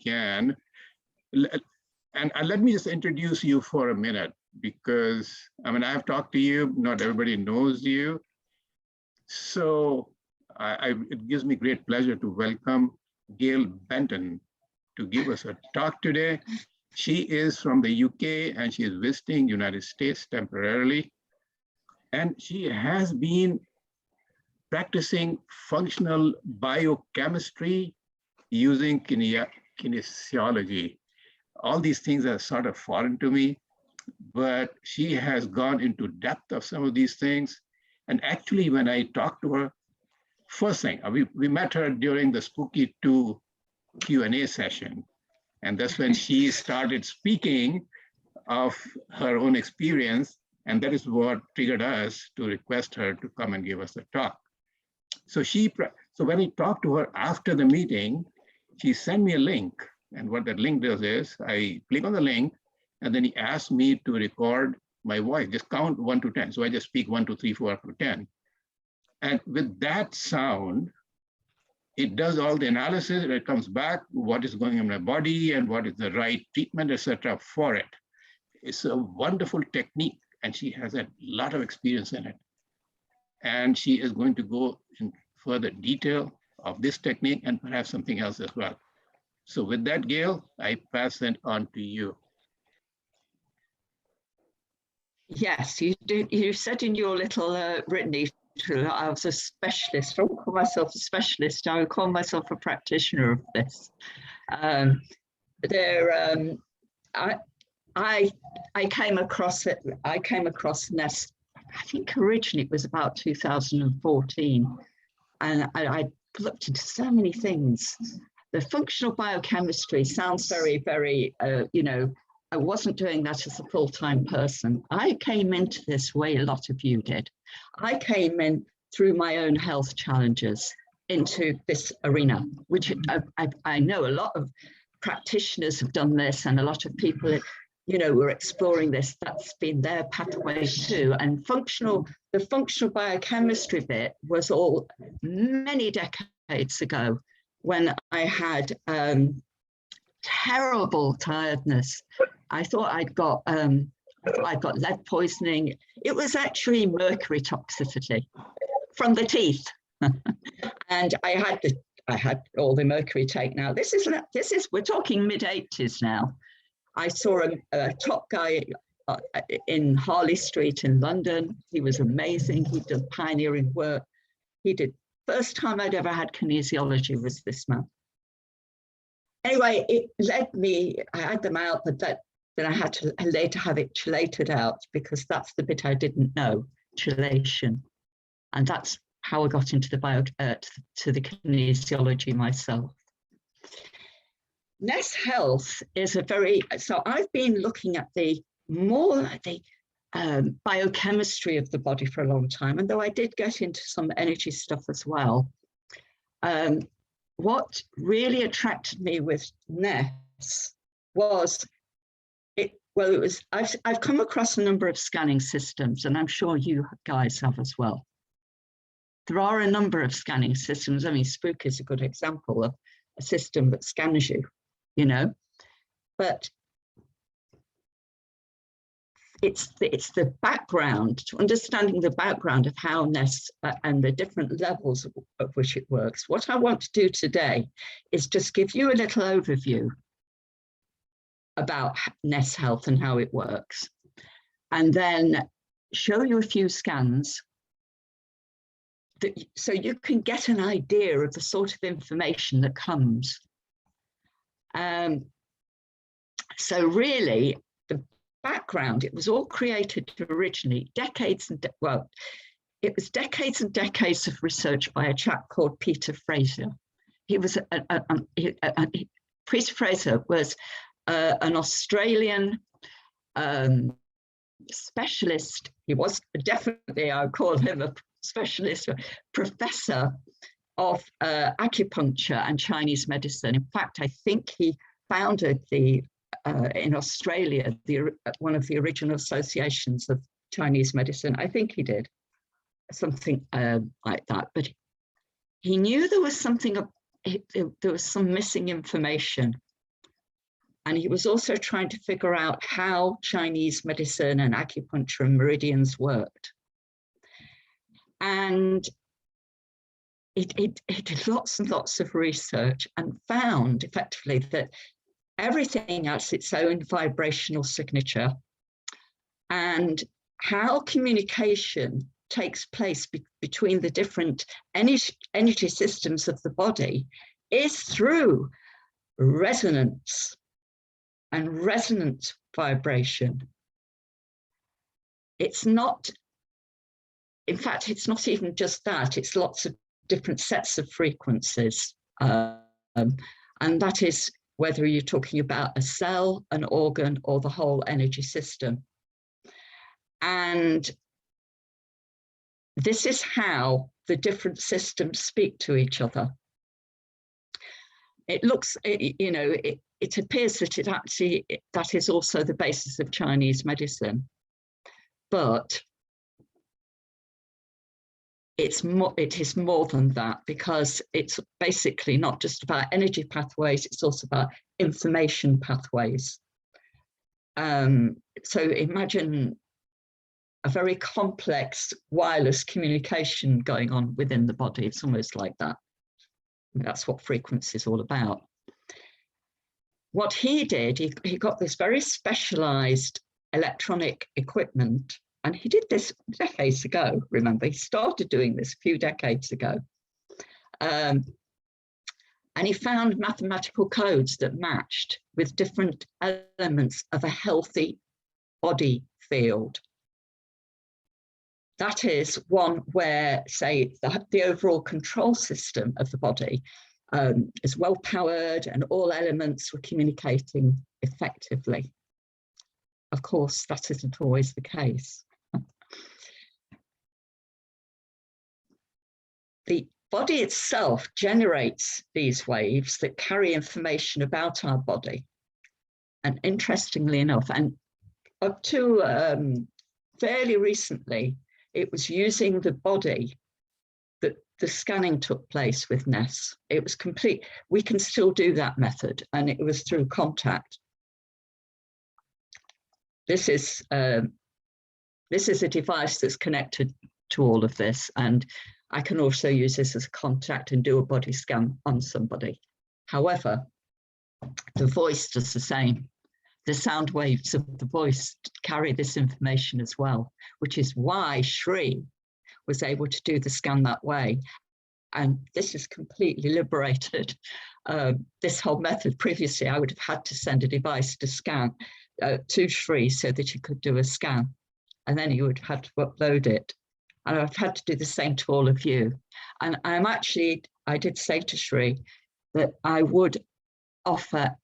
can. And let me just introduce you for a minute, because I mean, I've talked to you, not everybody knows you. So it gives me great pleasure to welcome Gail Benton to give us a talk today. She is from the UK and she is visiting United States temporarily. And she has been practicing functional biochemistry using kinesiology. All these things are sort of foreign to me, but she has gone into depth of some of these things. And actually, when I talked to her, first thing, we met her during the Spooky 2 Q&A session. And that's when she started speaking of her own experience. And that is what triggered us to request her to come and give us a talk. So when I talked to her after the meeting, she sent me a link. And what that link does is I click on the link, and then he asked me to record my voice, just count 1 to 10. So I just speak 1, 2, 3, 4 up to 10. And with that sound, it does all the analysis, and it comes back, what is going on in my body and what is the right treatment, etc. for it. It's a wonderful technique, and she has a lot of experience in it. And she is going to go in further detail of this technique and perhaps something else as well. So with that, Gail, I pass it on to you. Yes, you did. You said in your little written I was a specialist. I don't call myself a specialist. I would call myself a practitioner of this. I came across it. I came across NES. I think originally it was about 2014, and I looked into so many things. The functional biochemistry sounds very, very, I wasn't doing that as a full-time person. I came into this way a lot of you did. I came in through my own health challenges into this arena, which I know a lot of practitioners have done this, and a lot of people, were exploring this. That's been their pathway too. And the functional biochemistry bit was all many decades ago, when I had terrible tiredness. I thought I'd got lead poisoning. It was actually mercury toxicity from the teeth, and I had all the mercury taken out. This is we're talking mid-80s now. I saw a top guy in Harley Street in London. He was amazing. He did pioneering work. He did. First time I'd ever had kinesiology was this man. Anyway, it led me, I had them out, but then I had to later have it chelated out, because that's the bit I didn't know, chelation. And that's how I got into the to the kinesiology myself. NES Health is so I've been looking at the biochemistry of the body for a long time, and though I did get into some energy stuff as well, what really attracted me with NES was I've come across a number of scanning systems, and I'm sure you guys have as well. There are a number of scanning systems. I mean, Spook is a good example of a system that scans you, but it's the background, to understanding the background of how NES and the different levels of which it works. What I want to do today is just give you a little overview about NES Health and how it works, and then show you a few scans so you can get an idea of the sort of information that comes. So really, the background, it was all created originally decades and decades of research by a chap called Peter Fraser. Peter Fraser was an Australian specialist. He was definitely, I would call him a specialist, professor of acupuncture and Chinese medicine. In fact, I think he founded in Australia, one of the original associations of Chinese medicine. I think he did something like that. But he knew there was something, there was some missing information And he was also trying to figure out how Chinese medicine and acupuncture and meridians worked. And he did lots and lots of research and found effectively that everything has its own vibrational signature, and how communication takes place between the different energy systems of the body is through resonance and resonant vibration. It's not, in fact, it's not even just that, it's lots of different sets of frequencies. And that is whether you're talking about a cell, an organ, or the whole energy system. And this is how the different systems speak to each other. It looks, you know, it appears that that is also the basis of Chinese medicine, but it is more than that, because it's basically not just about energy pathways, it's also about information pathways. So imagine a very complex wireless communication going on within the body. It's almost like that. That's what frequency is all about. What he did, he got this very specialized electronic equipment, and he did this decades ago. Remember, he started doing this a few decades ago. And he found mathematical codes that matched with different elements of a healthy body field. That is one where, say, the overall control system of the body is well powered and all elements were communicating effectively. Of course, that isn't always the case. The body itself generates these waves that carry information about our body. And interestingly enough, and up to fairly recently, it was using the body that the scanning took place with NES. It was complete. We can still do that method, and it was through contact. This is a device that's connected to all of this, and I can also use this as a contact and do a body scan on somebody. However, the voice does the same. The sound waves of the voice carry this information as well, which is why Shri was able to do the scan that way. And this is completely liberated this whole method. Previously, I would have had to send a device to scan to Shri so that he could do a scan, and then he would have to upload it. And I've had to do the same to all of you. And I did say to Shri that I would offer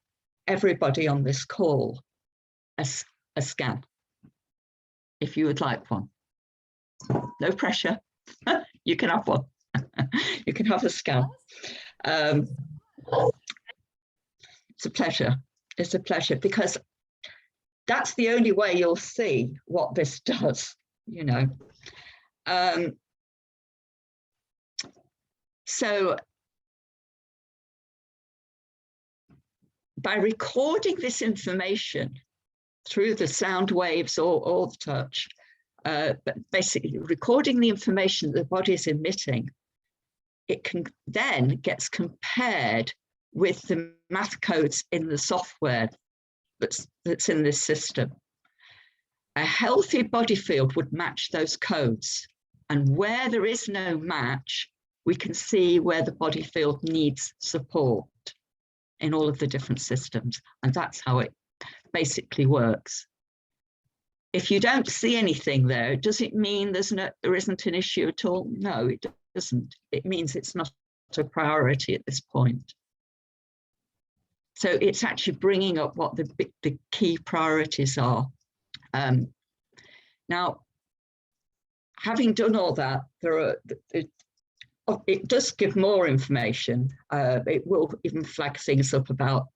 everybody on this call a scan, if you would like one. No pressure. You can have one. You can have a scan. It's a pleasure. It's a pleasure, because that's the only way you'll see what this does, you know. So by recording this information through the sound waves or the touch, but basically recording the information that the body is emitting, it can then gets compared with the math codes in the software that's in this system. A healthy body field would match those codes. And where there is no match, we can see where the body field needs support in all of the different systems. And that's how it basically works. If you don't see anything there, does it mean there isn't an issue at all? No, it doesn't. It means it's not a priority at this point. So it's actually bringing up what the key priorities are. Now, having done all that, it does give more information. It will even flag things up about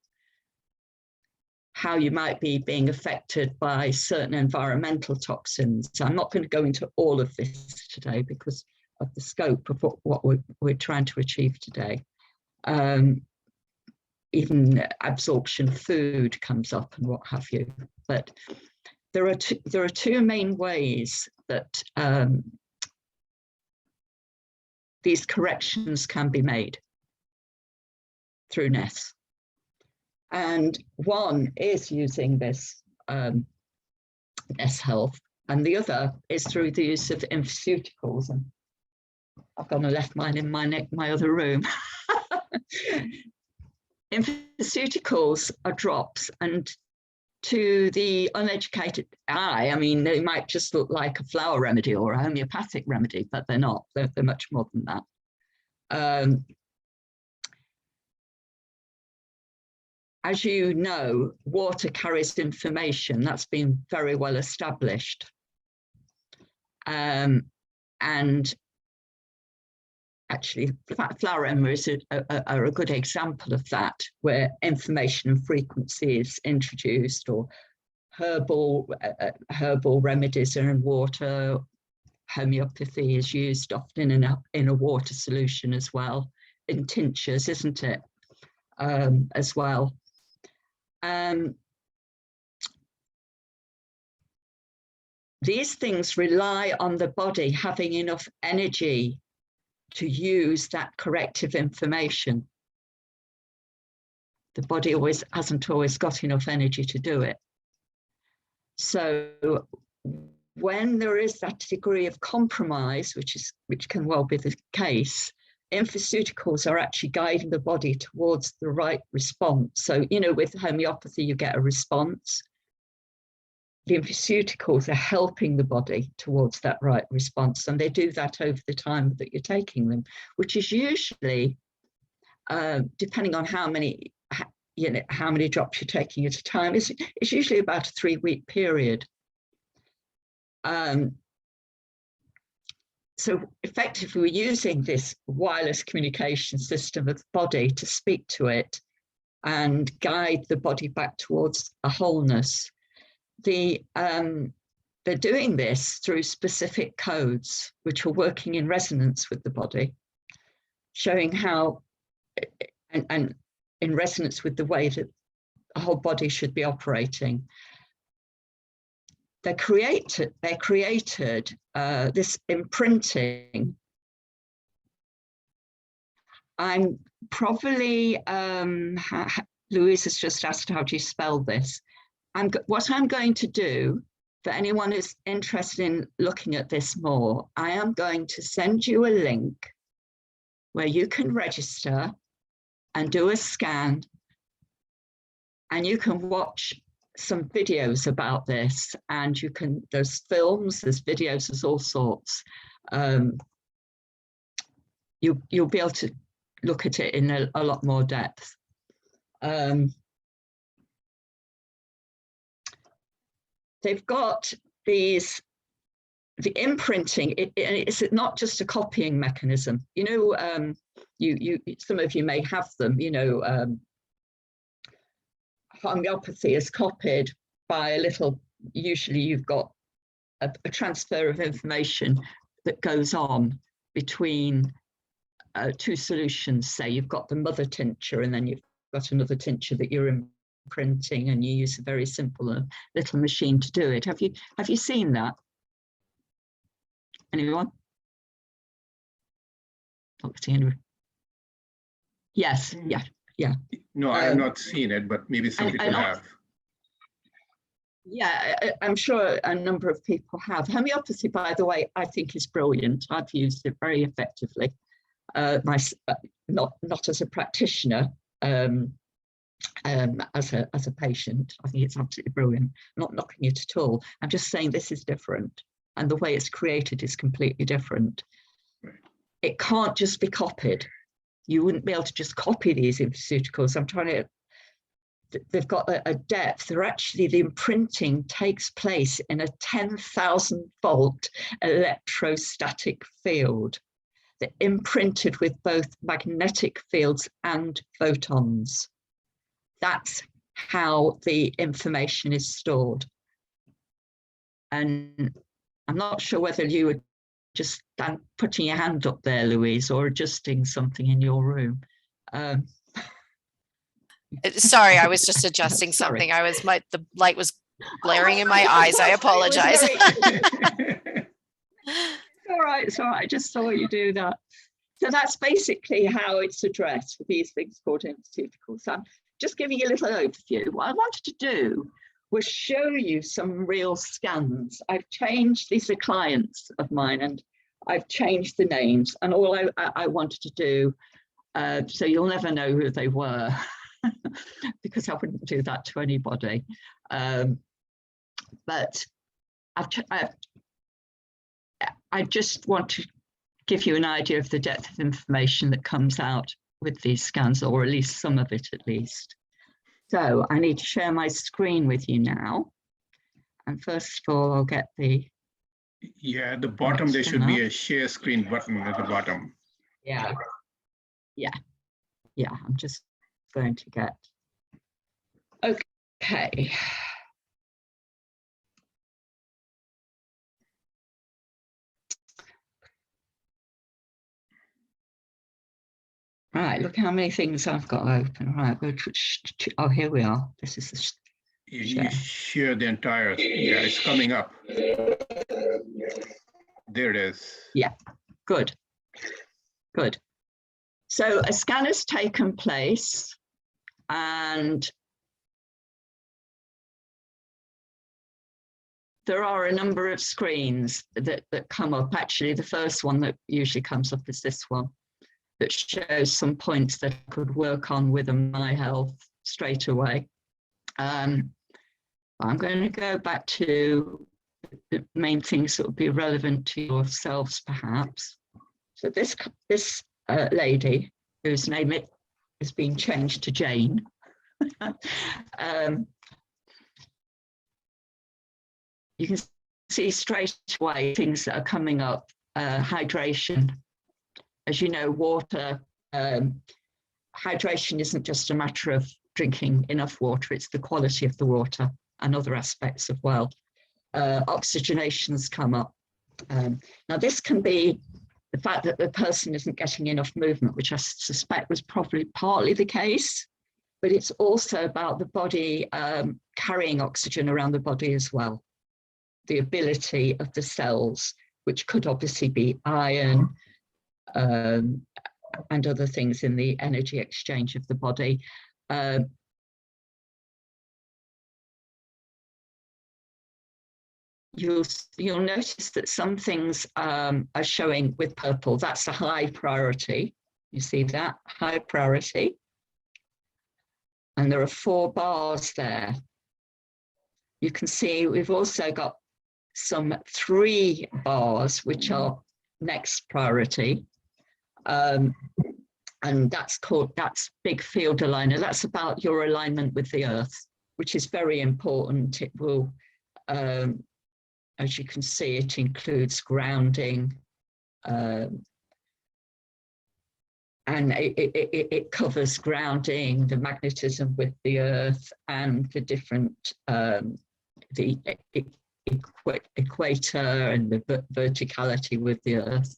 how you might be being affected by certain environmental toxins. I'm not going to go into all of this today because of the scope of what we're trying to achieve today. even absorption of food comes up and what have you. But there are two main ways that these corrections can be made through NES. And one is using this NES Health, and the other is through the use of infoceuticals. And I've gone and left mine in my other room. Infoceuticals are drops, and to the uneducated eye, I mean, they might just look like a flower remedy or a homeopathic remedy, but they're not. They're much more than that. As you know, water carries information. That's been very well established. And actually, flower remedies are a good example of that, where information and frequency is introduced, or herbal remedies are in water. Homeopathy is used often in a water solution as well, in tinctures, isn't it, as well. These things rely on the body having enough energy to use that corrective information. The body hasn't always got enough energy to do it. So when there is that degree of compromise, which can well be the case, infoceuticals are actually guiding the body towards the right response. So, you know, with homeopathy, you get a response. The infoceuticals are helping the body towards that right response, and they do that over the time that you're taking them, which is usually, depending on how many drops you're taking at a time, it's usually about a 3-week period. So effectively, we're using this wireless communication system of the body to speak to it and guide the body back towards a wholeness. They're doing this through specific codes, which are working in resonance with the body, showing how, and in resonance with the way that the whole body should be operating. They created this imprinting. I'm probably, Louise has just asked, how do you spell this? What I'm going to do, for anyone who's interested in looking at this more, I am going to send you a link where you can register and do a scan, and you can watch some videos about this, and there's films, there's videos, there's all sorts. You'll be able to look at it in a lot more depth. They've got the imprinting, it's not just a copying mechanism. You know, some of you may have them, you know, homeopathy is copied by a little, usually you've got a transfer of information that goes on between two solutions. Say you've got the mother tincture, and then you've got another tincture that you're imprinting, and you use a very simple little machine to do it. Have you seen that? Anyone? Not seeing anyone. Yes, yeah. No, I have not seen it, but maybe some people have. Yeah, I'm sure a number of people have. Homeopathy, by the way, I think is brilliant. I've used it very effectively. Not as a practitioner, as a patient. I think it's absolutely brilliant. I'm not knocking it at all. I'm just saying this is different, and the way it's created is completely different. Right. It can't just be copied. You wouldn't be able to just copy these infoceuticals. They've got a depth. The imprinting takes place in a 10,000 volt electrostatic field. They're imprinted with both magnetic fields and photons. That's how the information is stored. And I'm not sure whether you were just putting your hand up there, Louise, or adjusting something in your room. Sorry, I was just adjusting Sorry. something. The light was glaring in my eyes. I apologize. All right, it's all right. I just saw you do that. So that's basically how it's addressed for these things called interstitials. So I'm just giving you a little overview. What I wanted to do was show you some real scans. I've changed, these are clients of mine, and I've changed the names, and all I wanted to do, so you'll never know who they were, because I wouldn't do that to anybody. But I just want to give you an idea of the depth of information that comes out with these scans, or at least some of it at least. So I need to share my screen with you now. And first of all, I'll get the... Yeah, at the bottom, there should be a share screen button at the bottom. Yeah. I'm just going to get... Okay. Right, look how many things I've got open. Right, oh, here we are. This is the... You share the entire, yeah, it's coming up. There it is. Yeah, good. So a scan has taken place, and there are a number of screens that come up. Actually, the first one that usually comes up is this one, that shows some points that I could work on with My Health straight away. I'm going to go back to the main things that would be relevant to yourselves, perhaps. So this lady, whose name has been changed to Jane, you can see straight away things that are coming up. Hydration. As you know, water, hydration isn't just a matter of drinking enough water, it's the quality of the water and other aspects as well. Oxygenation's come up. Now this can be the fact that the person isn't getting enough movement, which I suspect was probably partly the case, but it's also about the body carrying oxygen around the body as well. The ability of the cells, which could obviously be iron, and other things in the energy exchange of the body. You'll notice that some things are showing with purple. That's a high priority. You see that? High priority. And there are 4 bars there. You can see we've also got some 3 bars, which are next priority. And that's big field aligner. That's about your alignment with the earth, which is very important. It will, as you can see, it includes grounding, and it covers grounding, the magnetism with the earth, and the different, the equator and the verticality with the earth.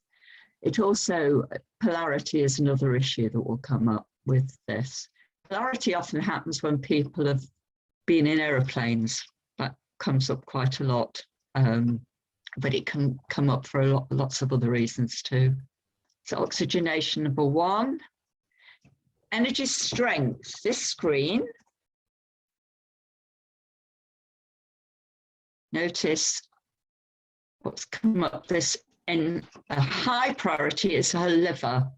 It also, polarity is another issue that will come up with this. Polarity often happens when people have been in aeroplanes. That comes up quite a lot, but it can come up for lots of other reasons too. So oxygenation, number 1. Energy strength, this screen. Notice what's come up, this in a high priority is her liver.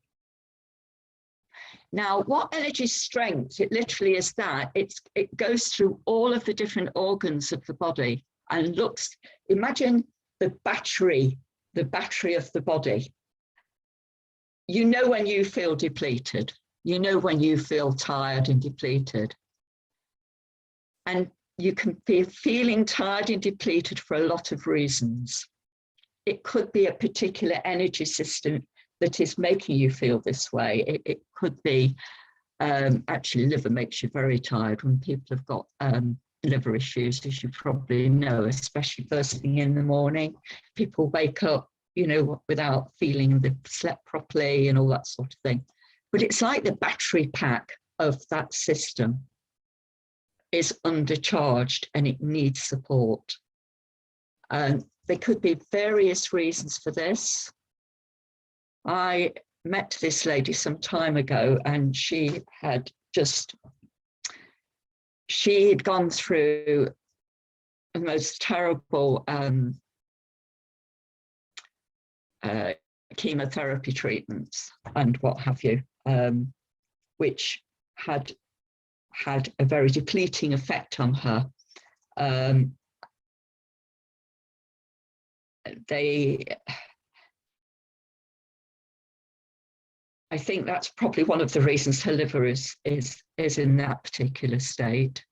Now, what energy strength? It literally is that. It goes through all of the different organs of the body and looks, imagine the battery of the body. You know when you feel depleted. You know when you feel tired and depleted. And you can be feeling tired and depleted for a lot of reasons. It could be a particular energy system that is making you feel this way. It could be, actually liver makes you very tired when people have got liver issues, as you probably know, especially first thing in the morning. People wake up, you know, without feeling they've slept properly and all that sort of thing. But it's like the battery pack of that system is undercharged and it needs support. And there could be various reasons for this. I met this lady some time ago, and she had gone through the most terrible chemotherapy treatments and what have you, which had a very depleting effect on her. I think that's probably one of the reasons her liver is in that particular state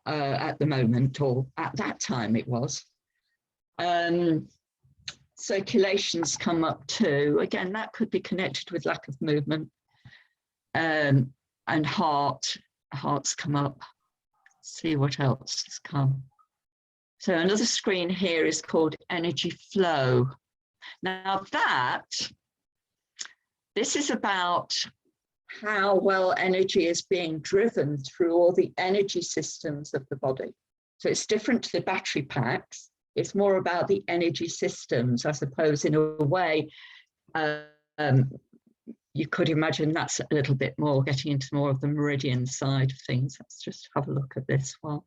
at the moment, or at that time it was. Circulations come up too. Again, that could be connected with lack of movement. And hearts come up. See what else has come. So another screen here is called energy flow. Now this is about how well energy is being driven through all the energy systems of the body. So it's different to the battery packs. It's more about the energy systems, I suppose, in a way. You could imagine that's a little bit more getting into more of the meridian side of things. Let's just have a look at this one.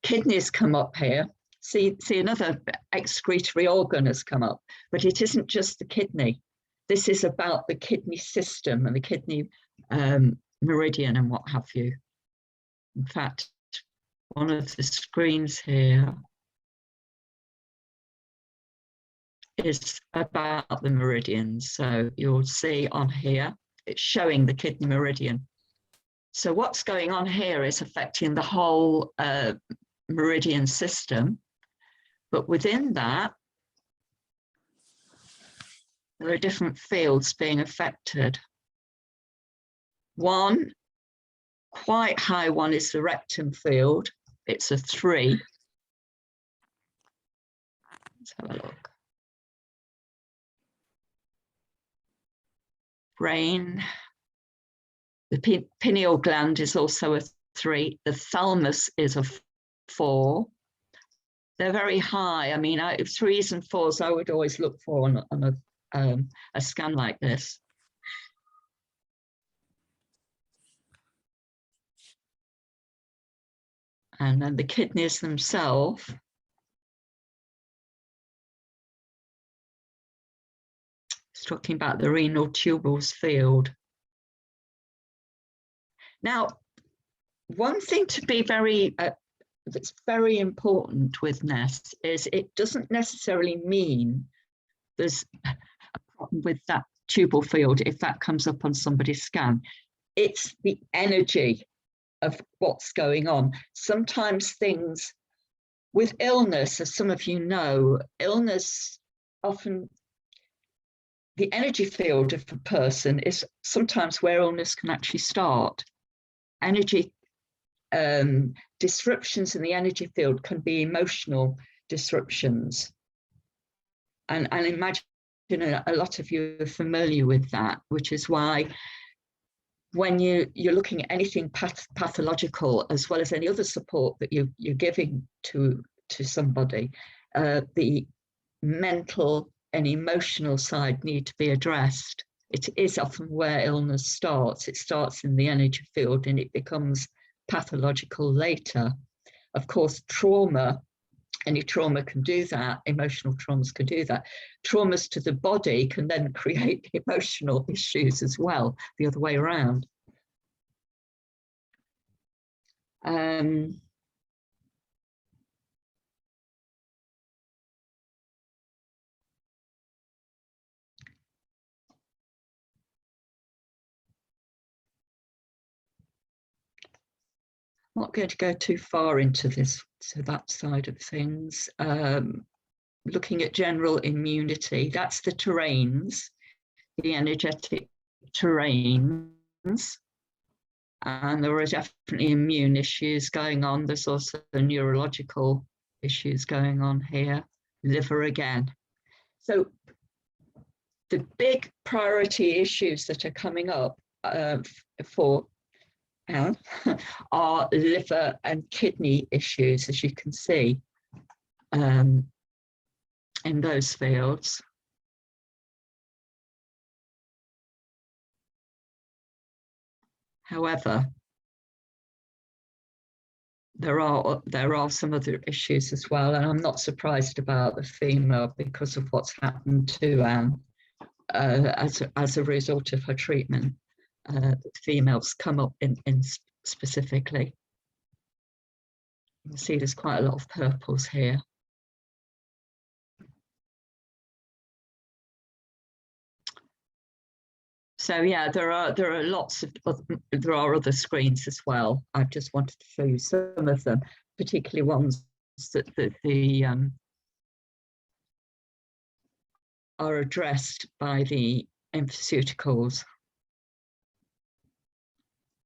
Kidneys come up here. See another excretory organ has come up, but it isn't just the kidney. This is about the kidney system and the kidney meridian and what have you. In fact, one of the screens here is about the meridians. So you'll see on here, it's showing the kidney meridian. So what's going on here is affecting the whole meridian system. But within that, there are different fields being affected. One, quite high one, is the rectum field. It's a 3. Let's have a look. Brain. The pineal gland is also a 3. The thalamus is a 4. They're very high. I mean, 3s and 4s I would always look for on a scan like this. And then the kidneys themselves. It's talking about the renal tubules field. Now, one thing to be that's very important with NES is it doesn't necessarily mean there's a problem with that tubal field if that comes up on somebody's scan. It's the energy of what's going on. Sometimes things with illness, as some of you know, illness often, the energy field of a person is sometimes where illness can actually start. Energy disruptions in the energy field can be emotional disruptions. And I imagine a lot of you are familiar with that, which is why when you're looking at anything pathological, as well as any other support that you're giving to somebody, the mental and emotional side need to be addressed. It is often where illness starts. It starts in the energy field and it becomes pathological later. Of course, trauma, any trauma can do that. Emotional traumas can do that. Traumas to the body can then create emotional issues as well, the other way around. I'm not going to go too far into that side of things. Looking at general immunity, that's the terrains, the energetic terrains. And there are definitely immune issues going on. There's also the neurological issues going on here, liver again. So the big priority issues that are coming up for are liver and kidney issues, as you can see in those fields. However, there are some other issues as well, and I'm not surprised about the female because of what's happened to Anne as a result of her treatment. Females come up in specifically. You can see there's quite a lot of purples here. So yeah, there are lots of there are other screens as well. I just wanted to show you some of them, particularly ones that are addressed by the pharmaceuticals.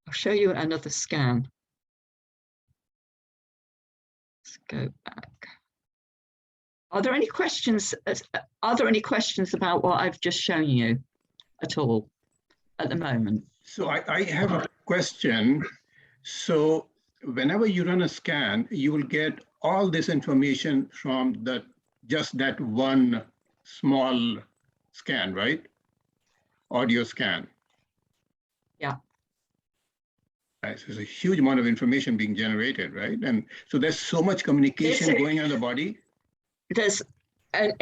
I'll show you another scan. Let's go back. Are there any questions? Are there any questions about what I've just shown you at all at the moment? So I have a question. So whenever you run a scan, you will get all this information from just that one small scan, right? Audio scan. Yeah. Right. So there's a huge amount of information being generated, right? And so there's so much communication going on in the body. There's, I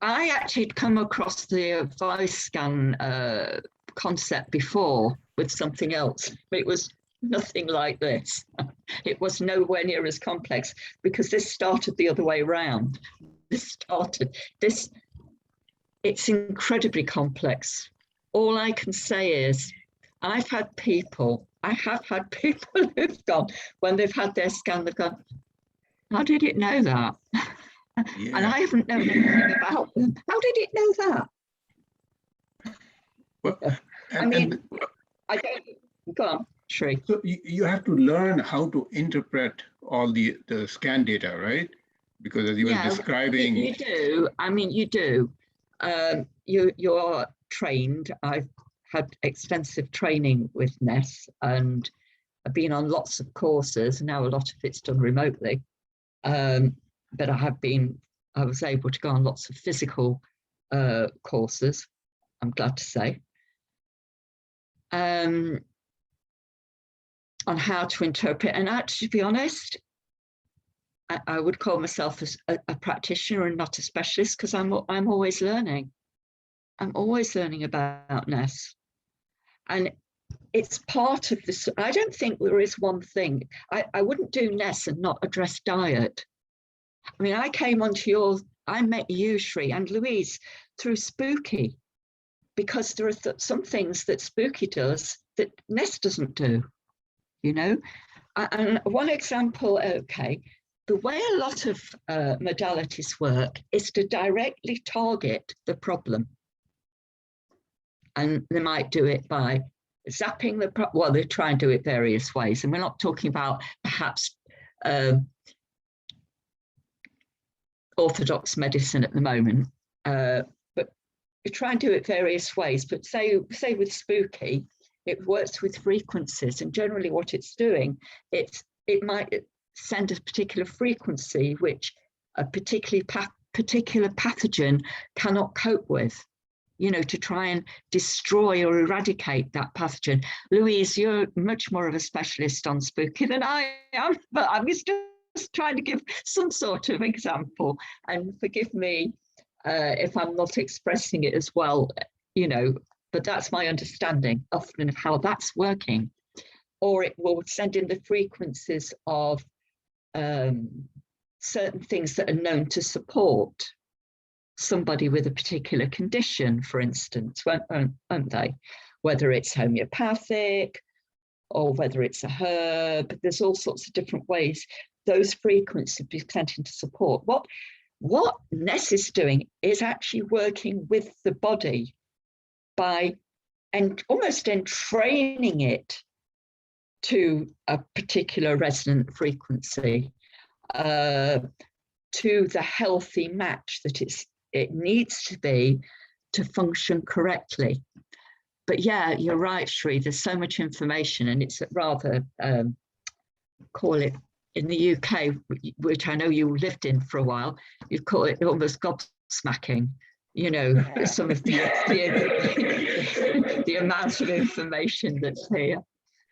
actually come across the voice scan concept before with something else, but it was nothing like this. It was nowhere near as complex because this started the other way around. It's incredibly complex. All I can say is I have had people who've gone, when they've had their scan, they've gone, how did it know that? Yeah. And I haven't known anything about them. How did it know that? Well, I don't, go on, Shri. So you have to learn how to interpret all the scan data, right? Because as you were describing. You do. I mean, you do. You're trained. I've had extensive training with NES and I've been on lots of courses. Now a lot of it's done remotely. But I was able to go on lots of physical courses, I'm glad to say, on how to interpret. And actually, to be honest, I would call myself a practitioner and not a specialist because I'm always learning. I'm always learning about NES. And it's part of this. I don't think there is one thing. I wouldn't do NES and not address diet. I mean, I met you, Shri, and Louise through Spooky, because there are some things that Spooky does that NES doesn't do, you know? And one example, okay, the way a lot of modalities work is to directly target the problem. And they might do it by zapping well, they try and do it various ways. And we're not talking about perhaps orthodox medicine at the moment, but we try and do it various ways. But say with Spooky, it works with frequencies, and generally what it's doing, it might send a particular frequency which a particular pathogen cannot cope with, you know, to try and destroy or eradicate that pathogen. Louise, you're much more of a specialist on Spooky than I am, but I'm just trying to give some sort of example, and forgive me if I'm not expressing it as well, you know, but that's my understanding often of how that's working. Or it will send in the frequencies of certain things that are known to support somebody with a particular condition, for instance, won't they? Whether it's homeopathic or whether it's a herb, there's all sorts of different ways those frequencies be sent into support. What NES is doing is actually working with the body by almost entraining it to a particular resonant frequency, to the healthy match that it needs to be to function correctly. but yeah, you're right, Sri. There's so much information, and it's rather call it in the UK, which I know you lived in for a while. You call it almost gobsmacking. You know, some of the amount of information that's here.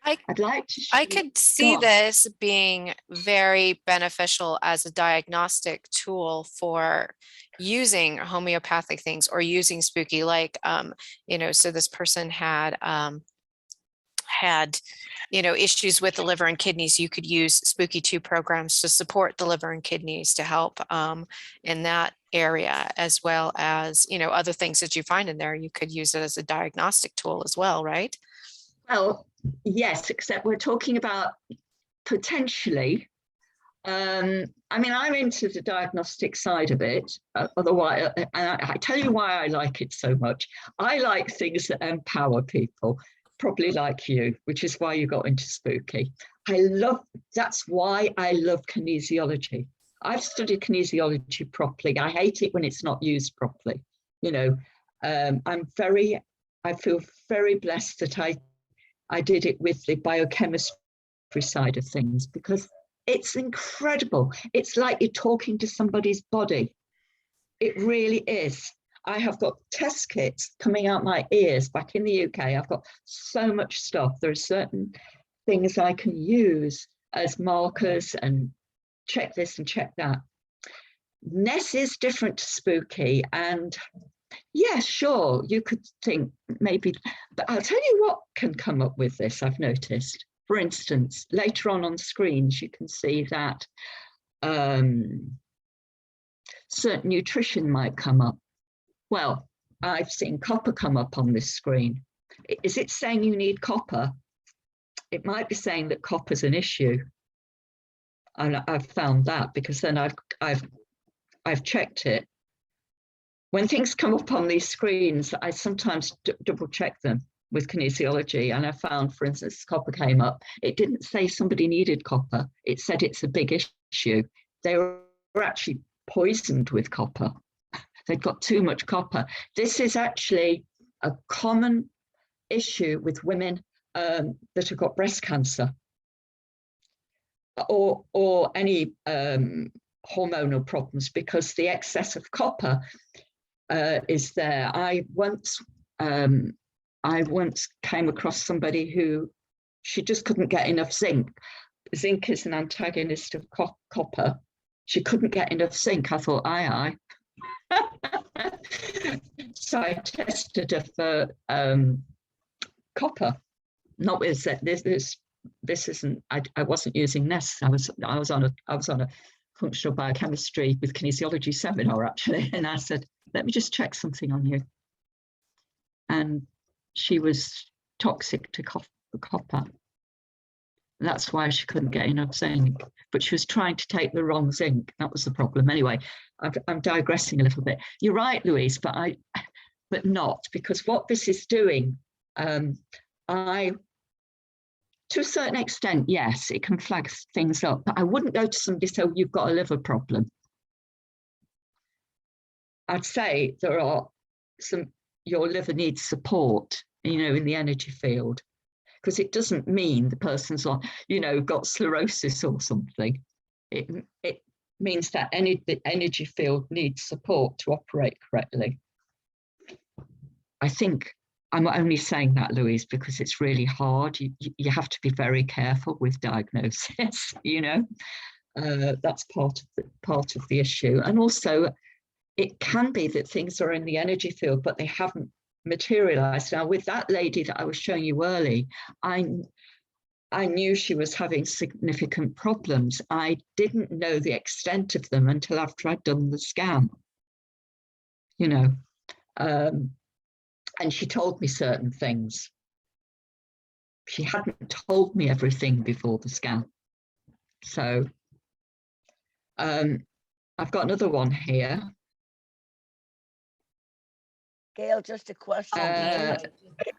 I'd like to. I could see this being very beneficial as a diagnostic tool for using homeopathic things or using spooky, like, you know, so this person had you know, issues with the liver and kidneys. You could use Spooky 2 programs to support the liver and kidneys to help in that area, as well as, you know, other things that you find in there. You could use it as a diagnostic tool as well, right? Well, yes, except we're talking about potentially. I mean, I'm into the diagnostic side of it. Otherwise, and I tell you why I like it so much. I like things that empower people, probably like you, which is why you got into spooky. That's why I love kinesiology. I've studied kinesiology properly. I hate it when it's not used properly. You know, I feel very blessed that I did it with the biochemistry side of things, because it's incredible. It's like you're talking to somebody's body. It really is. I have got test kits coming out my ears back in the UK. I've got so much stuff. There are certain things I can use as markers and check this and check that. NES is different to spooky, and yeah, sure, you could think maybe, but I'll tell you what can come up with this, I've noticed. For instance, later on screens, you can see that certain nutrition might come up. Well, I've seen copper come up on this screen. Is it saying you need copper? It might be saying that copper's an issue. And I've found that, because then I've checked it. When things come up on these screens, I sometimes double check them with kinesiology. And I found, for instance, copper came up. It didn't say somebody needed copper. It said it's a big issue. They were actually poisoned with copper. They'd got too much copper. This is actually a common issue with women that have got breast cancer or any hormonal problems, because the excess of copper is there. I once came across somebody who she just couldn't get enough zinc. Zinc is an antagonist of copper. She couldn't get enough zinc. I thought, aye. So I tested her for copper. Not with this isn't. I wasn't using NES. I was on a functional biochemistry with kinesiology seminar actually, and I said, let me just check something on you. And she was toxic to copper. That's why she couldn't get enough zinc, but she was trying to take the wrong zinc. That was the problem. Anyway, I'm digressing a little bit. You're right, Louise, but not, because what this is doing, to a certain extent, yes, it can flag things up, but I wouldn't go to somebody and say, you've got a liver problem. I'd say there are your liver needs support, you know, in the energy field, because it doesn't mean the person's on, you know, got sclerosis or something. It means that the energy field needs support to operate correctly. I think I'm only saying that, Louise, because it's really hard. You have to be very careful with diagnosis, you know. That's part of the issue. And also, it can be that things are in the energy field, but they haven't materialized. Now, with that lady that I was showing you early, I knew she was having significant problems. I didn't know the extent of them until after I'd done the scan, you know. And she told me certain things. She hadn't told me everything before the scan. So I've got another one here. Gail, just a question.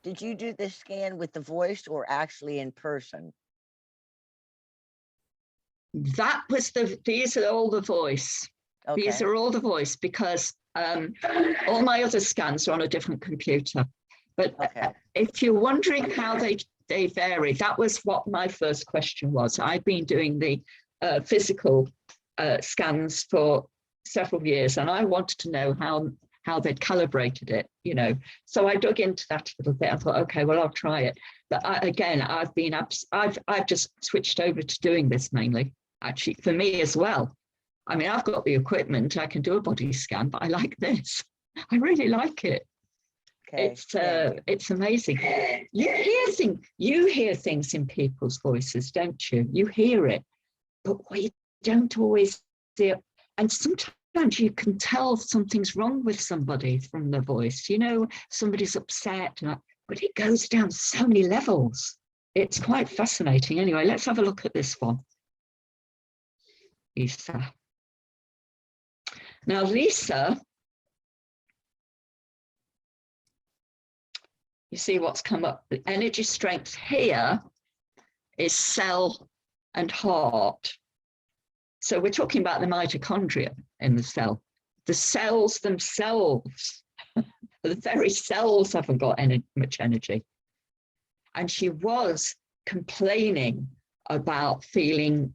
Did you do the scan with the voice or actually in person? That was these are all the voice. Okay. These are all the voice, because all my other scans are on a different computer. But Okay. if you're wondering how they vary, that was what my first question was. I've been doing the physical scans for several years, and I wanted to know how they'd calibrated it, you know. So I dug into that a little bit. I thought, okay, well, I'll try it. But I've just switched over to doing this mainly, actually, for me as well. I mean, I've got the equipment, I can do a body scan, but I like this. I really like it. Okay. It's amazing. You hear things in people's voices, don't you? You hear it, but we don't always see it. And sometimes you can tell something's wrong with somebody from the voice. You know, somebody's upset, but it goes down so many levels. It's quite fascinating. Anyway, let's have a look at this one. Lisa. Now, Lisa, you see what's come up. The energy strength here is cell and heart. So we're talking about the mitochondria in the cell. The cells themselves, the very cells haven't got much energy. And she was complaining about feeling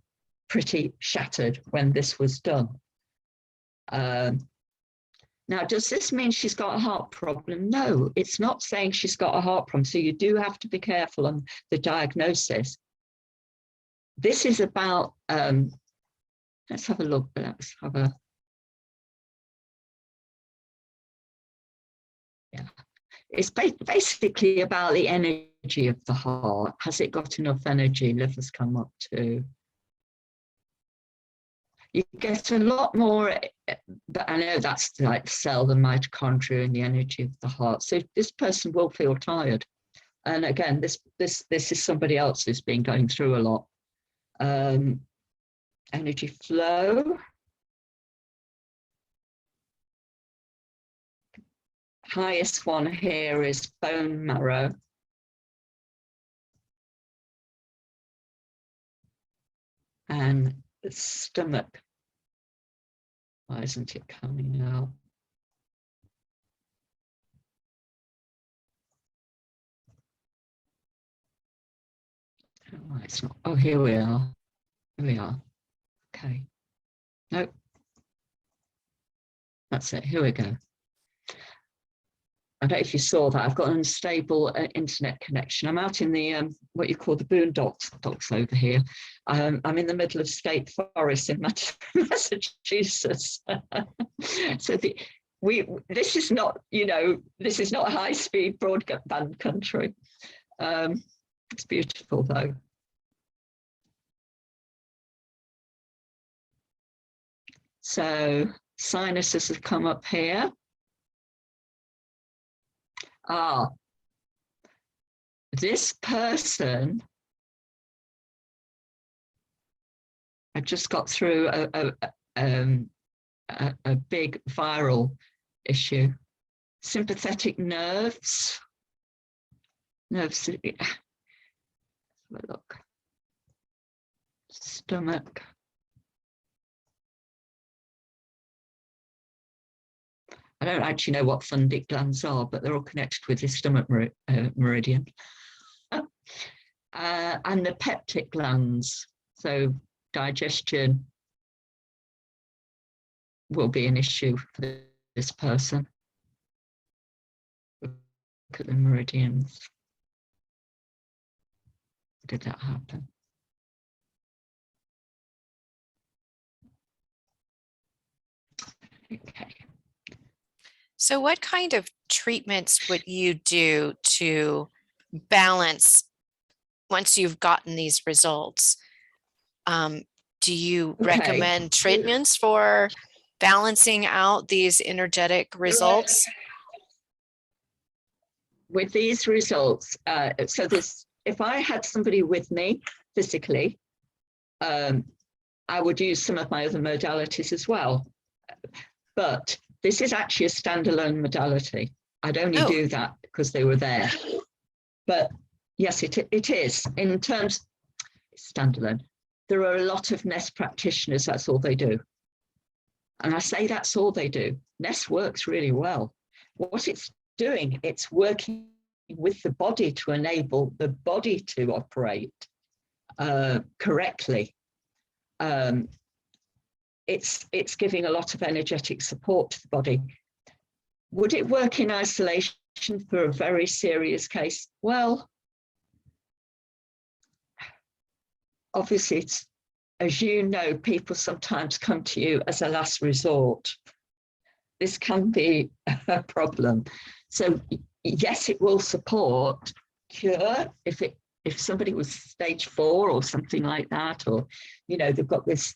pretty shattered when this was done. Now, does this mean she's got a heart problem? No, it's not saying she's got a heart problem. So you do have to be careful on the diagnosis. This is about, let's have a look. Let's have a, yeah. It's basically about the energy of the heart. Has it got enough energy? Liver's come up too. You get a lot more, but I know that's like cell, the mitochondria, and the energy of the heart. So this person will feel tired. And again, this is somebody else who's been going through a lot. Energy flow. Highest one here is bone marrow. And the stomach. Why isn't it coming out? Oh, it's not. Oh, here we are. Here we are. Okay. Nope. That's it. Here we go. I don't know if you saw that. I've got an unstable internet connection. I'm out in the what you call the boondocks over here. I'm in the middle of state forest in Massachusetts. So this is not, you know, this is not high-speed broadband country. It's beautiful though. So sinuses have come up here. This person had just got through a big viral issue. Sympathetic nerves. Have a look. Stomach. I don't actually know what fundic glands are, but they're all connected with the stomach meridian. And the peptic glands, so digestion will be an issue for this person. Look at the meridians. Did that happen? Okay. So what kind of treatments would you do to balance once you've gotten these results? Do you recommend treatments for balancing out these energetic results? With these results, so this, if I had somebody with me physically, I would use some of my other modalities as well. But this is actually a standalone modality. I'd only do that because they were there. But yes, it is. In terms, it's standalone. There are a lot of NES practitioners, that's all they do. And I say that's all they do. NES works really well. What it's doing, it's working with the body to enable the body to operate correctly. It's giving a lot of energetic support to the body. Would it work in isolation for a very serious case? Well, obviously, it's, as you know, people sometimes come to you as a last resort. This can be a problem. So yes, it will support cure if somebody was stage 4 or something like that, or, you know, they've got this.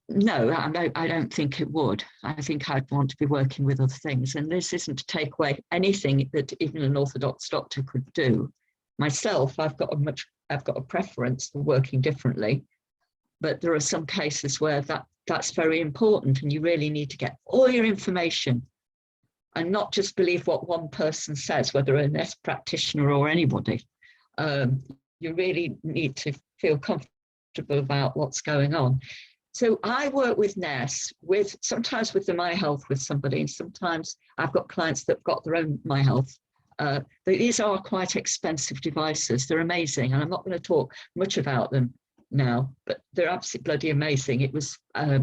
No, I don't think it would. I think I'd want to be working with other things. And this isn't to take away anything that even an orthodox doctor could do. Myself, I've got a preference for working differently, but there are some cases where that's very important, and you really need to get all your information and not just believe what one person says, whether a NES practitioner or anybody. You really need to feel comfortable about what's going on. So I work with NES, sometimes with the My Health with somebody, and sometimes I've got clients that've got their own My Health. These are quite expensive devices. They're amazing, and I'm not going to talk much about them now, but they're absolutely bloody amazing. It was, I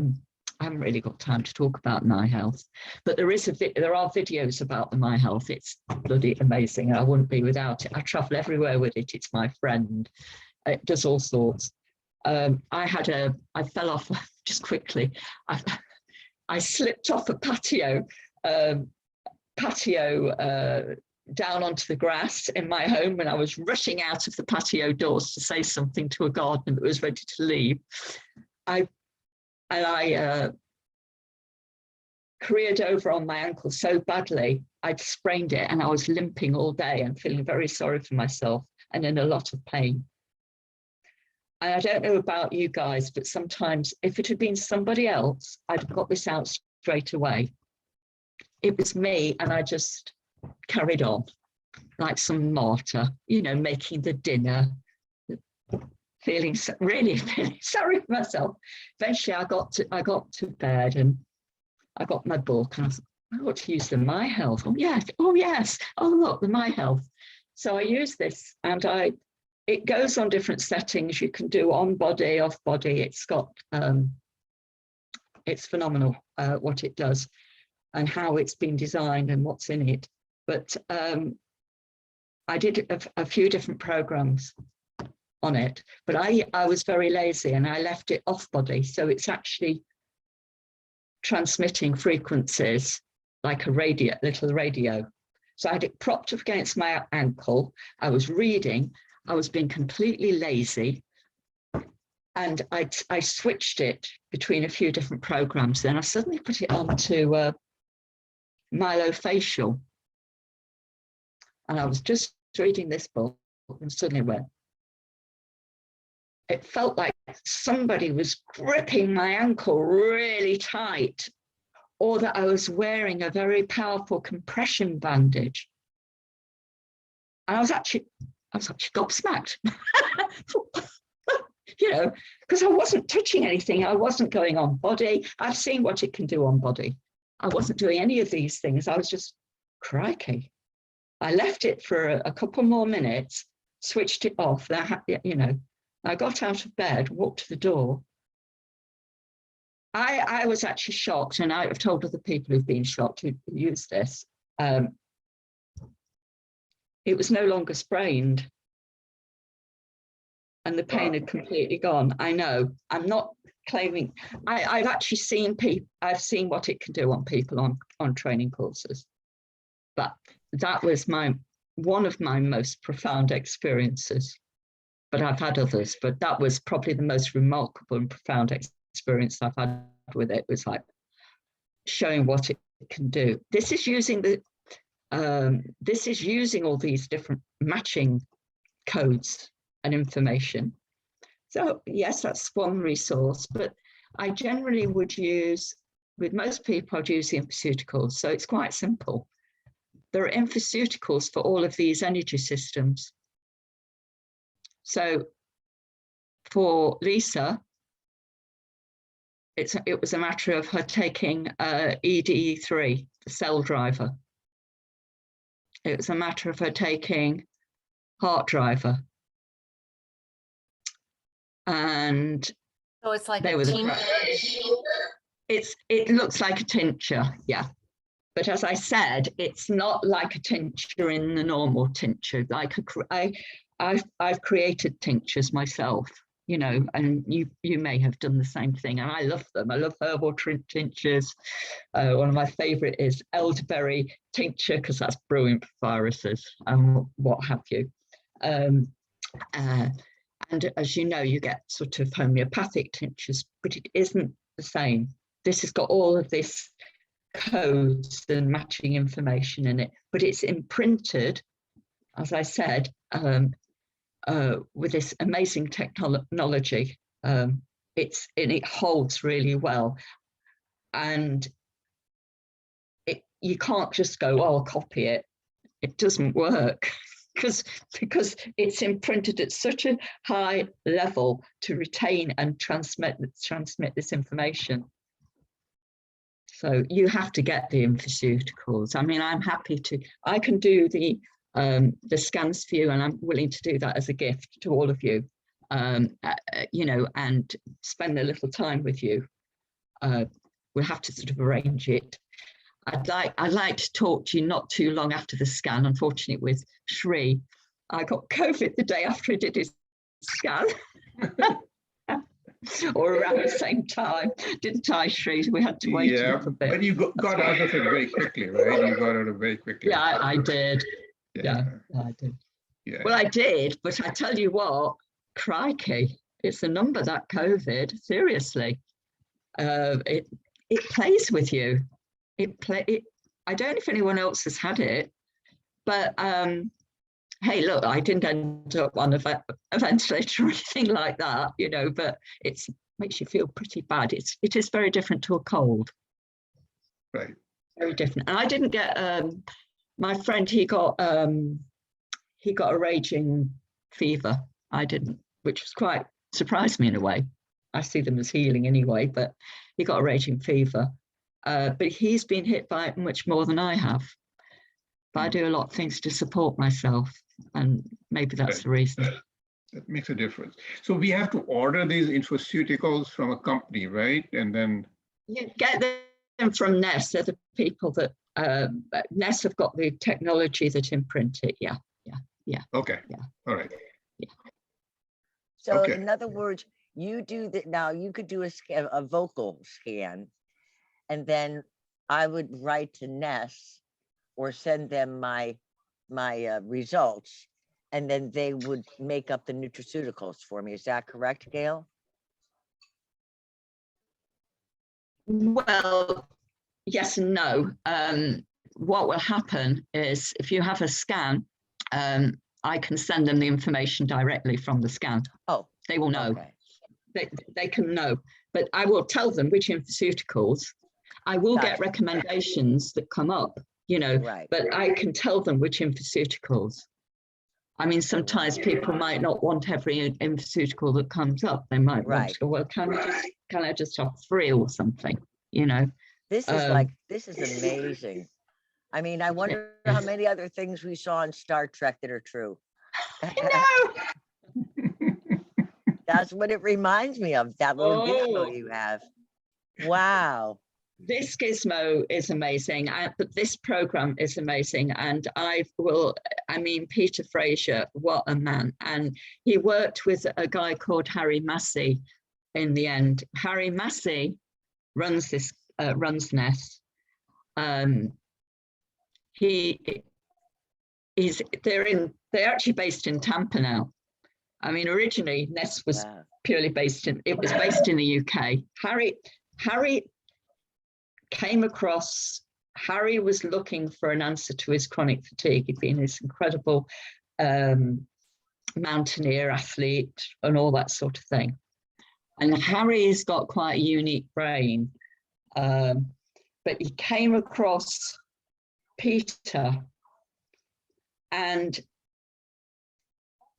haven't really got time to talk about My Health, but there are videos about the My Health. It's bloody amazing, and I wouldn't be without it. I travel everywhere with it. It's my friend. It does all sorts. I fell off just quickly. I slipped off a patio down onto the grass in my home when I was rushing out of the patio doors to say something to a gardener that was ready to leave. I careered over on my ankle so badly, I'd sprained it, and I was limping all day and feeling very sorry for myself and in a lot of pain. And I don't know about you guys, but sometimes if it had been somebody else, I'd have got this out straight away. It was me, and I just carried on like some martyr, you know, making the dinner, really feeling sorry for myself. Eventually I got to bed, and I got my book, and I thought, I ought to use the My Health. Oh yes, oh look, the My Health. So I use this, and it goes on different settings. You can do on body, off body. It's got, it's phenomenal what it does and how it's been designed and what's in it. But I did a few different programs on it, but I was very lazy and I left it off body. So it's actually transmitting frequencies like a little radio. So I had it propped up against my ankle. I was reading. I was being completely lazy, and I switched it between a few different programs. Then I suddenly put it onto mylofacial, and I was just reading this book, and suddenly it felt like somebody was gripping my ankle really tight, or that I was wearing a very powerful compression bandage. And I was actually gobsmacked, you know, because I wasn't touching anything. I wasn't going on body. I've seen what it can do on body. I wasn't doing any of these things. I was just, crikey. I left it for a couple more minutes, switched it off. I got out of bed, walked to the door. I was actually shocked, and I've told other people who've been shocked who use this. It was no longer sprained, and the pain had completely gone. I know. I'm not claiming. I've actually seen people. I've seen what it can do on people on training courses, but that was one of my most profound experiences. But I've had others. But that was probably the most remarkable and profound experience I've had with it. It was like showing what it can do. This is using all these different matching codes and information. So yes, that's one resource, but I generally would use, with most people, I'd use the infoceuticals. So it's quite simple. There are infoceuticals for all of these energy systems. So for Lisa, it was a matter of her taking EDE3, the cell driver. It was a matter of her taking heart driver. And So it's like there a was tincture. it looks like a tincture, yeah. But as I said, it's not like a tincture in the normal tincture. Like I've created tinctures myself, you know, and you may have done the same thing. And I love them. I love herbal tinctures. One of my favorite is elderberry tincture, because that's brilliant for viruses and what have you. And as you know, you get sort of homeopathic tinctures, but it isn't the same. This has got all of this codes and matching information in it, but it's imprinted, as I said, with this amazing technology. It holds really well, and you can't just go, oh, I'll copy it. It doesn't work because it's imprinted at such a high level to retain and transmit this information. So you have to get the infoceuticals. I mean, I'm happy to, I can do the scans for you, and I'm willing to do that as a gift to all of you, you know, and spend a little time with you. We'll have to sort of arrange it. I'd like to talk to you not too long after the scan. Unfortunately, with Shri, I got COVID the day after he did his scan. Or around the same time, didn't I, Shri? We had to wait a little bit. But you got out of it very quickly, right? You got out of it very quickly. Yeah, I did. Yeah, I did. Yeah. Well, I did, but I tell you what, crikey, it's a number, that COVID, seriously. It plays with you. I don't know if anyone else has had it, but hey, look, I didn't end up on a ventilator or anything like that, you know, but it makes you feel pretty bad. It is very different to a cold. Right. Very different. And I didn't get, my friend, he got a raging fever. I didn't, which was quite surprised me in a way. I see them as healing anyway, but he got a raging fever. But he's been hit by it much more than I have. But I do a lot of things to support myself, and maybe that's the reason. That makes a difference. So we have to order these infoceuticals from a company, right? And then you get them from NES. They're the people that NES have got the technology that imprint it. Yeah. Okay. Yeah. All right. Yeah. So Okay. in other words, you do that now. You could do a vocal scan, and then I would write to NES or send them my results, and then they would make up the nutraceuticals for me. Is that correct, Gail? Well, yes and no. What will happen is if you have a scan, I can send them the information directly from the scan. Oh, they will know. Okay. They can know, but I will tell them which infoceuticals. I will get recommendations that come up, you know, Right. but I can tell them which infoceuticals. I mean, sometimes people might not want every infoceutical that comes up. They might want to go, well, can I just have 3 or something, you know? This is amazing. I mean, I wonder how many other things we saw in Star Trek that are true. I know. That's what it reminds me of, that little gizmo you have. Wow. This gizmo is amazing, but this program is amazing. And Peter Fraser, what a man. And he worked with a guy called Harry Massey in the end. Harry Massey runs NES. They're actually based in Tampa now. I mean, originally NES was purely based in the UK. Harry came across, Harry was looking for an answer to his chronic fatigue. He'd been this incredible mountaineer, athlete, and all that sort of thing. And Harry's got quite a unique brain, but he came across Peter, and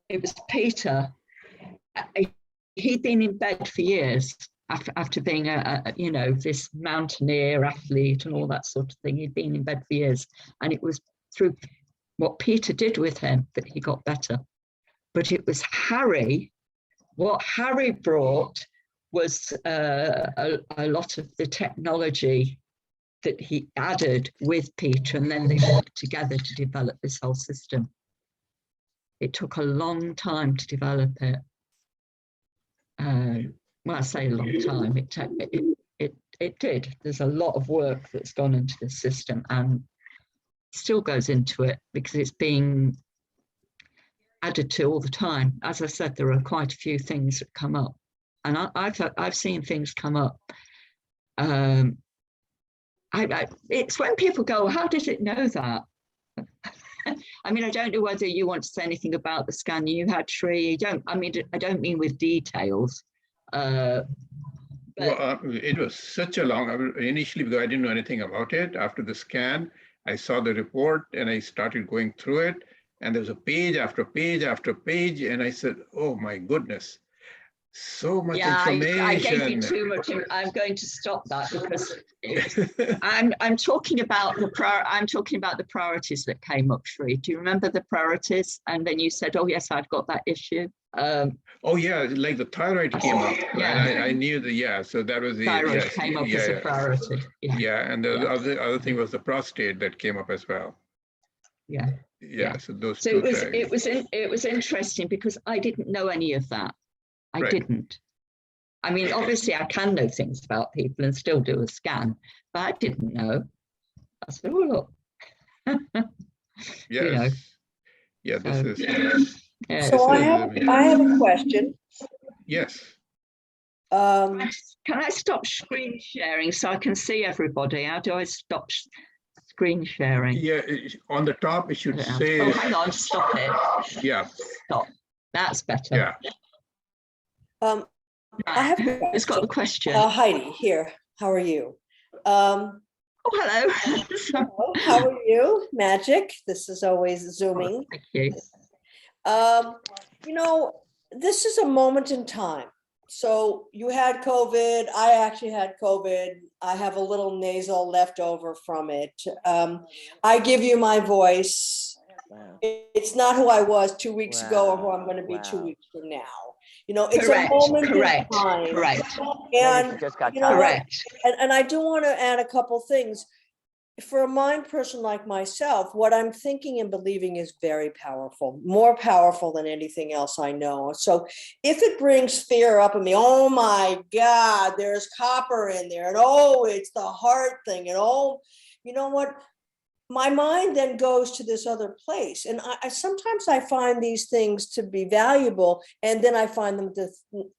it was Peter. He'd been in bed for years after being this mountaineer, athlete, and all that sort of thing. He'd been in bed for years, and it was through what Peter did with him that he got better. But it was Harry. What Harry brought was a lot of the technology that he added with Peter, and then they worked together to develop this whole system. It took a long time to develop it. Well, I say a long time, it did. There's a lot of work that's gone into the system and still goes into it because it's being added to all the time. As I said, there are quite a few things that come up, and I've seen things come up. It's when people go, how did it know that? I mean, I don't know whether you want to say anything about the scan you had, Shri. I don't mean with details. Well, it was such a long, initially because I didn't know anything about it. After the scan, I saw the report and I started going through it, and there was a page after page after page, and I said, oh my goodness, so much information. I gave you too much. I'm going to stop that because I'm talking about the priorities that came up, Shri. Do you remember the priorities? And then you said, oh yes, I've got that issue. Oh yeah, like the thyroid came up. Yeah, I knew the, yeah. So that was the thyroid came up as a priority. Yeah, and the other thing was the prostate that came up as well. Yeah. So those so two things. It was interesting because I didn't know any of that. I didn't. I mean, obviously I can know things about people and still do a scan, but I didn't know. I said, oh look. Yes. You know. Yeah, this So, is. Yeah. So I have a question. Yes. Can I stop screen sharing so I can see everybody? How do I stop screen sharing? Yeah, on the top it should say. Oh, hang on, stop it. Yeah. Stop. That's better. Yeah. I have a Who's got the question? Heidi here. How are you? Oh, hello. Hello, how are you? Magic. This is always zooming. Thank you. You know, this is a moment in time. So you had COVID. I actually had COVID. I have a little nasal left over from it. I give you my voice. Wow. It's not who I was 2 weeks ago or who I'm going to be 2 Wow. weeks from now. You know, it's Correct, a moment correct, in time. correct. And Just got you know tired. what? Correct. And I do want to add a couple things. For a mind person like myself, what I'm thinking and believing is very powerful, more powerful than anything else I know. So if it brings fear up in me, oh my God, there's copper in there, and oh, it's the heart thing, and oh, you know what? My mind then goes to this other place. And I sometimes I find these things to be valuable, and then I find them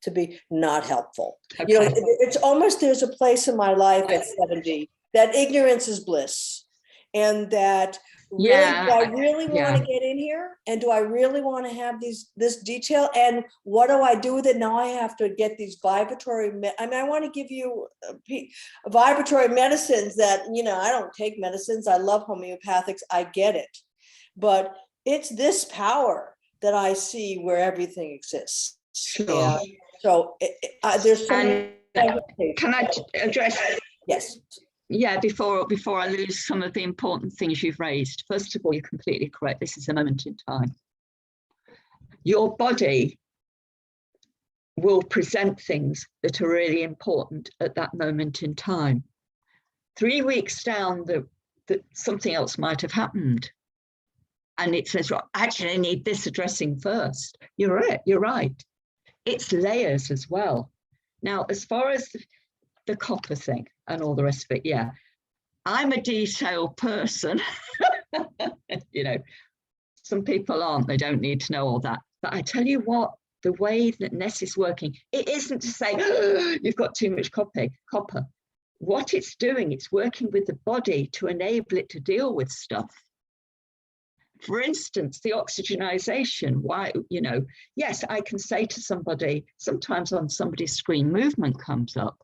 to be not helpful. Okay. You know, it's almost, there's a place in my life at 70 that ignorance is bliss, and that really, Yeah, do I really want to get in here, and do I really want to have this detail, and what do I do with it? Now I have to get these vibratory, I mean, I want to give you vibratory medicines that, you know, I don't take medicines. I love homeopathics. I get it. But it's this power that I see where everything exists. Sure. So there's so many. Can I address? Yes. Yeah, before I lose some of the important things you've raised. First of all, you're completely correct. This is a moment in time. Your body will present things that are really important at that moment in time. 3 weeks down, that something else might have happened. And it says, well, actually, I need this addressing first. You're right. It's layers as well. Now, as far as the copper thing and all the rest of it, yeah, I'm a detailed person. You know, some people aren't, they don't need to know all that. But I tell you what, the way that NES is working, it isn't to say, oh, you've got too much copper. What it's doing, it's working with the body to enable it to deal with stuff. For instance, the oxygenization, why, you know, yes, I can say to somebody, sometimes on somebody's screen, movement comes up,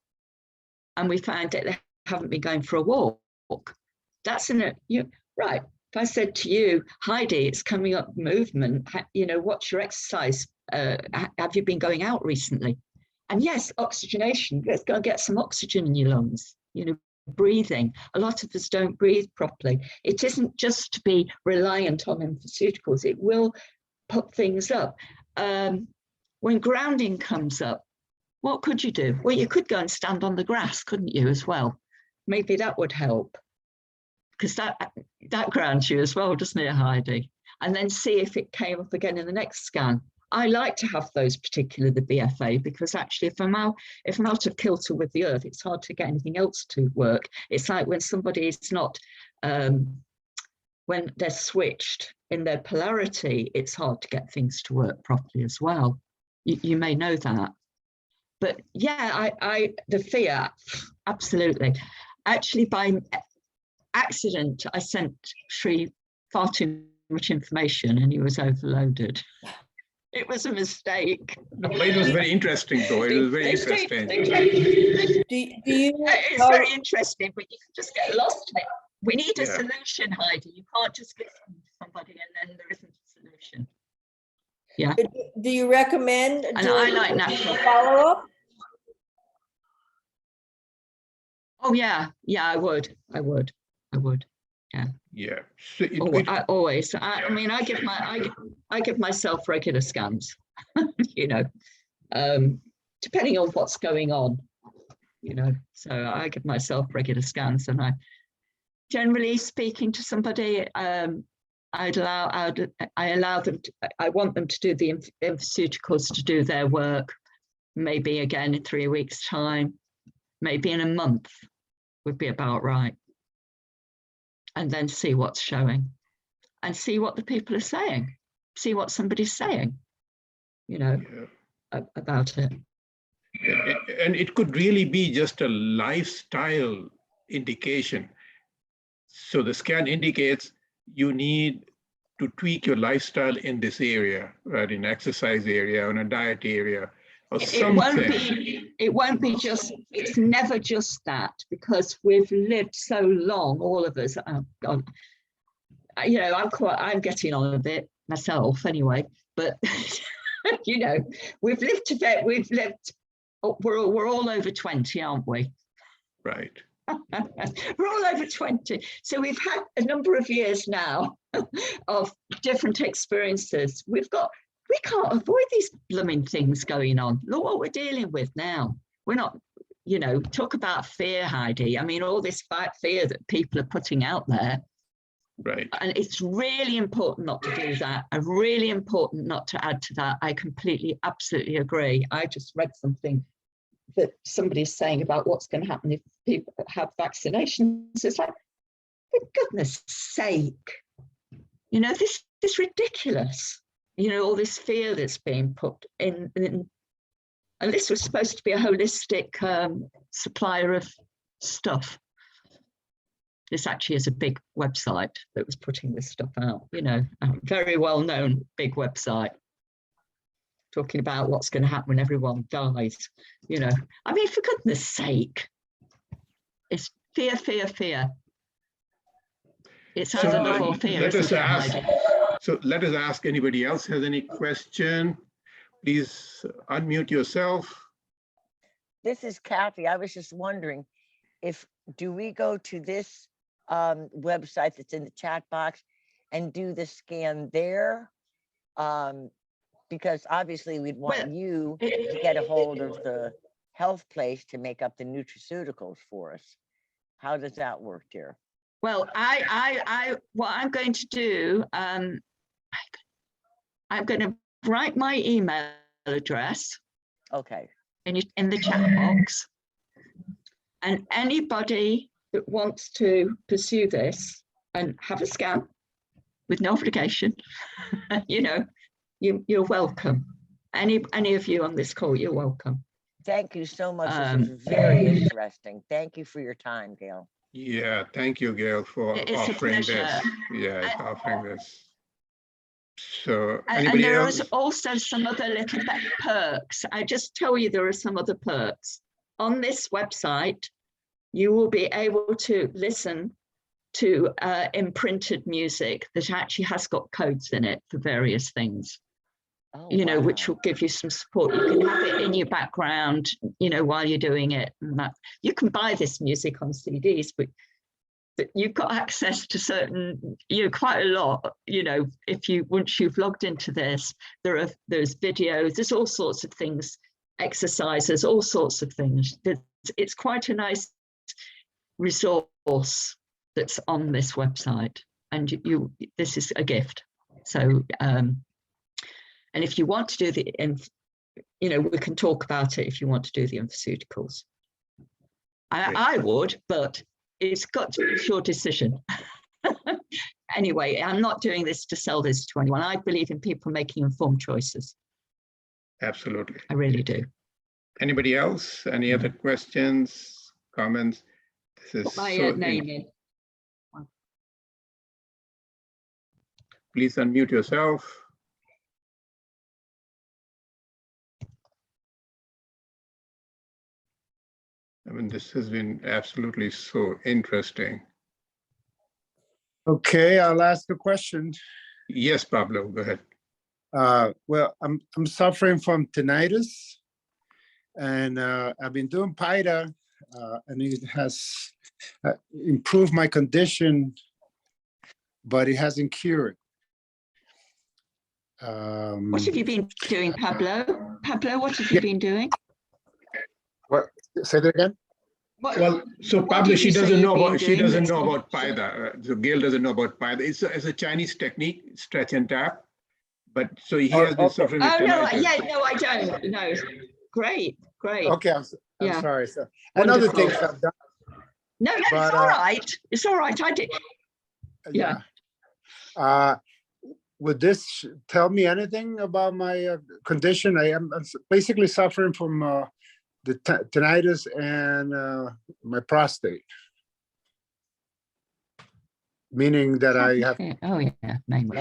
and we find that they haven't been going for a walk. That's right. If I said to you, Heidi, it's coming up movement, you know, what's your exercise? Have you been going out recently? And yes, oxygenation, let's go and get some oxygen in your lungs. You know, breathing. A lot of us don't breathe properly. It isn't just to be reliant on nutraceuticals. It will put things up. When grounding comes up, what could you do? Well, you could go and stand on the grass, couldn't you, as well? Maybe that would help, because that grounds you as well, doesn't it, Heidi? And then see if it came up again in the next scan. I like to have those, particularly the BFA, because actually if I'm out of kilter with the earth, it's hard to get anything else to work. It's like when somebody is not, when they're switched in their polarity, it's hard to get things to work properly as well. You may know that. But yeah, the fear, absolutely. Actually, by accident, I sent Sri far too much information and he was overloaded. It was a mistake. It was very interesting, though. It was very interesting. It's very interesting, but you can just get lost in it. We need a solution, Heidi. You can't just listen to somebody and then there isn't a solution. Yeah. Do you recommend I like natural follow-up? Oh yeah, I would. Yeah. Yeah. So Always. I mean, I give myself regular scans. You know, depending on what's going on. You know, so I give myself regular scans, and I generally speaking to somebody, I allow them. I want them to do the pharmaceuticals to do their work. Maybe again in 3 weeks' time. Maybe in a month would be about right. And then see what's showing and see what the people are saying, see what somebody's saying, you know, about it. And it could really be just a lifestyle indication. So the scan indicates you need to tweak your lifestyle in this area, right? In exercise area, in a diet area. It won't be just, it's never just that, because we've lived so long, all of us. Oh God, you know, I'm getting on a bit myself anyway, but you know, we've lived we're all over 20, aren't we? Right. We're all over 20. So we've had a number of years now of different experiences. We can't avoid these blooming things going on. Look what we're dealing with now. We're not, you know, talk about fear, Heidi. I mean, all this fear that people are putting out there. Right. And it's really important not to do that, and really important not to add to that. I completely, absolutely agree. I just read something that somebody's saying about what's going to happen if people have vaccinations. It's like, for goodness sake, you know, this is ridiculous. You know, all this fear that's being put in, and this was supposed to be a holistic supplier of stuff. This actually is a big website that was putting this stuff out, you know, a very well-known big website, talking about what's going to happen when everyone dies, you know. I mean, for goodness sake, it's fear. It's over before fear. So let us ask anybody else has any question. Please unmute yourself. This is Kathy. I was just wondering, do we go to this website that's in the chat box and do the scan there? Because obviously we'd want you to get a hold of the health place to make up the nutraceuticals for us. How does that work, dear? Well, what I'm going to do, I'm going to write my email address. Okay. In the chat box, and anybody that wants to pursue this and have a scan with no obligation, you know, you're welcome. Any of you on this call, you're welcome. Thank you so much. This was very interesting. Thank you for your time, Gail. Yeah, thank you, Gail, for offering this. Yeah, offering this. So and there is also some other little perks. I just tell you, there are some other perks. On this website, you will be able to listen to imprinted music that actually has got codes in it for various things. Oh, you know, which wow. will give you some support. You can have it in your background, you know, while you're doing it. And that you can buy this music on CDs, but you've got access to certain, you know, quite a lot, you know, once you've logged into this, there's videos, there's all sorts of things, exercises, all sorts of things. It's quite a nice resource that's on this website, and this is a gift. So, and if you want to do you know, we can talk about it if you want to do the pharmaceuticals. I would, but it's got to be your decision. Anyway, I'm not doing this to sell this to anyone. I believe in people making informed choices. Absolutely. I really do. Anybody else? Any other questions, comments? This is My so name in. Please unmute yourself. I mean, this has been absolutely so interesting. Okay, I'll ask a question. Yes, Pablo, go ahead. Well, I'm suffering from tinnitus, and I've been doing PIDA, and it has improved my condition, but it hasn't cured. What have you been doing, Pablo? Pablo, what have you been doing? What? Say that again? Well, so What Pablo, did she you say doesn't you've know been about doing? PIDA. So Gail doesn't know about PIDA. It's a Chinese technique, stretch and tap. But so he has been okay. suffering with Oh no, tinnitus. yeah, no, I don't. No, great. Okay, I'm Yeah. sorry. So, and other Wonderful. things I've done. No, it's But, all right. It's all right. I did. Yeah. Would this tell me anything about my condition? I'm basically suffering from the tinnitus and my prostate, meaning that I have Oh yeah, mainly.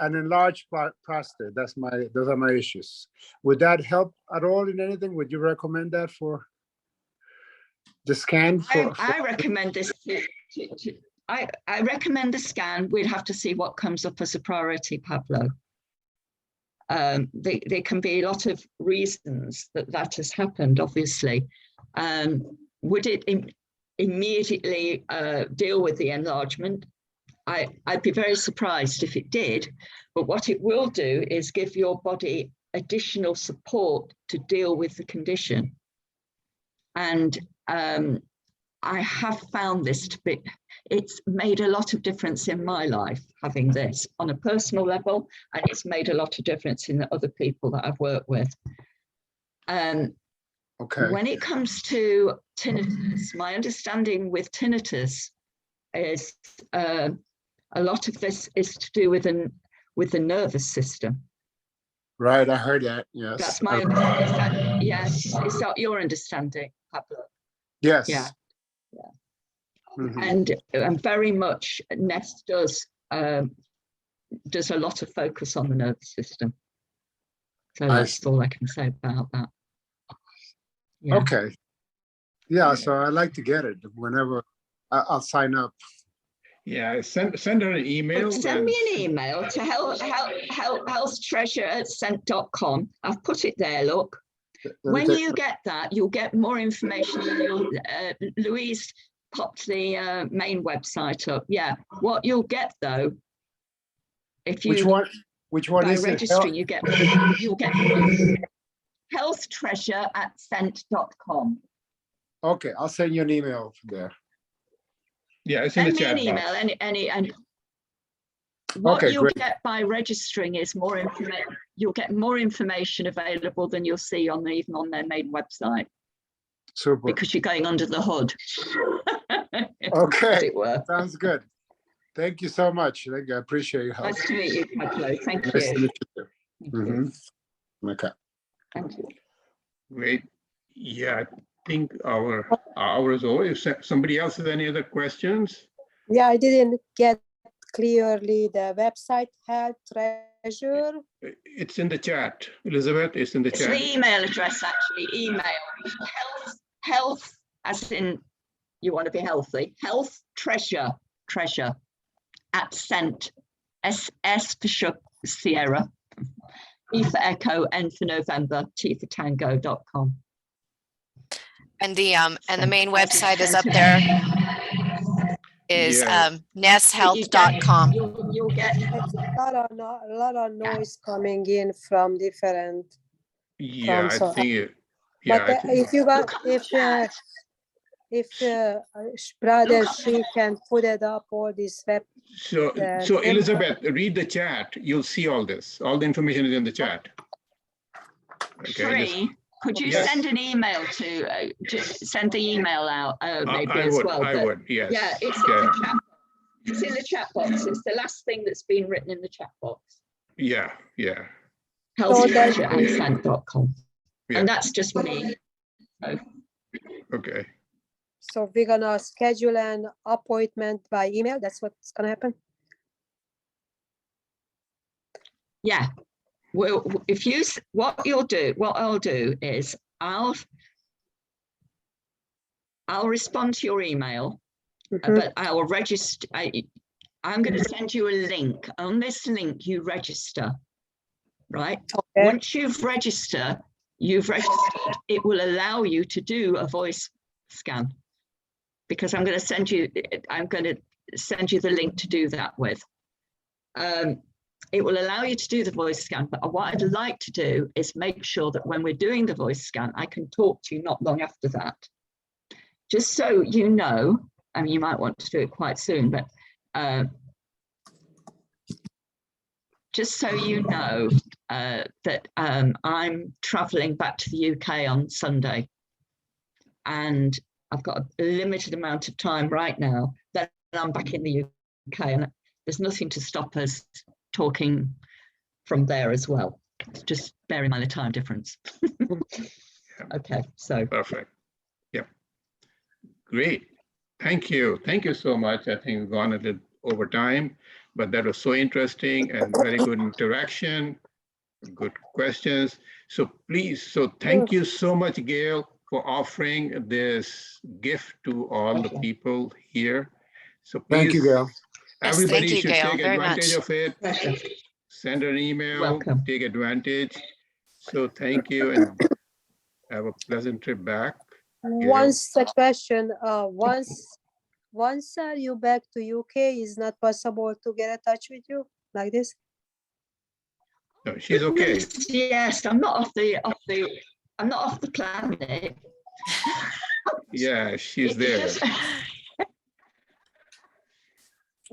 an enlarged prostate. Those are my issues. Would that help at all in anything? Would you recommend that for the scan? I recommend this. I recommend the scan. We'd have to see what comes up as a priority, Pablo. There can be a lot of reasons that has happened, obviously. Would it immediately deal with the enlargement? I'd be very surprised if it did, but what it will do is give your body additional support to deal with the condition. And I have found this to be, it's made a lot of difference in my life, having this on a personal level, and it's made a lot of difference in the other people that I've worked with. Okay. When it comes to tinnitus, my understanding with tinnitus is a lot of this is to do with the nervous system. Right, I heard that. Yes. That's my understanding. Yes, is that your understanding, Pablo? Yes. Yeah. Mm-hmm. And very much NES does a lot of focus on the nervous system. So that's all I can say about that. Yeah. Okay. Yeah, so I'd like to get it whenever I'll sign up. Yeah, send her an email. Send me an email to healthtreasure@scent.com. I've put it there, look. When you get that, you'll get more information. Louise popped the main website up. Yeah, what you'll get though, if you which one by is registering, it? you'll get healthtreasure@scent.com. Okay, I'll send you an email there. Yeah, it's in the chat Send me an box. email. And what Okay, you'll great. get by registering is more information. You'll get more information available than you'll see even on their main website. Super. Because you're going under the hood. Okay, as it were. sounds good. Thank you so much. I appreciate your help. Nice to meet you, Pablo. Thank you. Nice to meet you too. Thank you. Mm-hmm. Okay. Thank you. Great. Yeah, I think our hour is over. If somebody else has any other questions? Yeah, I didn't get clearly the website, Health Treasure. It's in the chat. Elizabeth, it's in the It's chat. the email address, actually. Email. Health, as in you want to be healthy. Health treasure @ scent, S for Sierra, E for Echo, N for November, T for Tango.com. And the main website is up there, is Yeah. neshealth.com. You'll get It's a lot of noise coming in from different. Yeah, I so- think it. But Yeah, I think, if you got, Look on the chat. if brother, Look on- she can put it up all this web. so the- Elizabeth, read the chat. You'll see all this. All the information is in the chat. Okay. Free. Could you Yes. send an email to just send the email out maybe I as would. well? I but would. Yes. Yeah, it's Yeah. in the chat. It's in the chat box. It's the last thing that's been written in the chat box. Yeah. Yeah. healthtreasureandcent.com. Yeah. And that's just me. So, Okay. So we're gonna schedule an appointment by email. That's what's gonna happen. yeah. Well, if you, what I'll do is I'll respond to your email, but I will register. I'm going to send you a link. On this link, you register, right? Okay. Once you've registered, it will allow you to do a voice scan, because I'm going to send you the link to do that with. It will allow you to do the voice scan, but what I'd like to do is make sure that when we're doing the voice scan, I can talk to you not long after that. Just so you know, I mean, you might want to do it quite soon, but just so you know that I'm traveling back to the UK on Sunday, and I've got a limited amount of time right now. Then I'm back in the UK, and there's nothing to stop us talking from there as well. Just bear in mind the time difference. Okay, so. Perfect. Yep. Great. Thank you. Thank you so much. I think we've gone a little over time, but that was so interesting and very good interaction, good questions. So please, thank you so much, Gail, for offering this gift to all the people here. So please, Thank you, Gail. Yes, everybody thank you, should Gail, take very advantage much. of it. Pleasure. Send an email, Welcome. take advantage. So thank you and have a pleasant trip back. Once the question, once you back to UK, is not possible to get in touch with you like this. No, she's okay. Yes, I'm not off the planet. Yeah, she's there.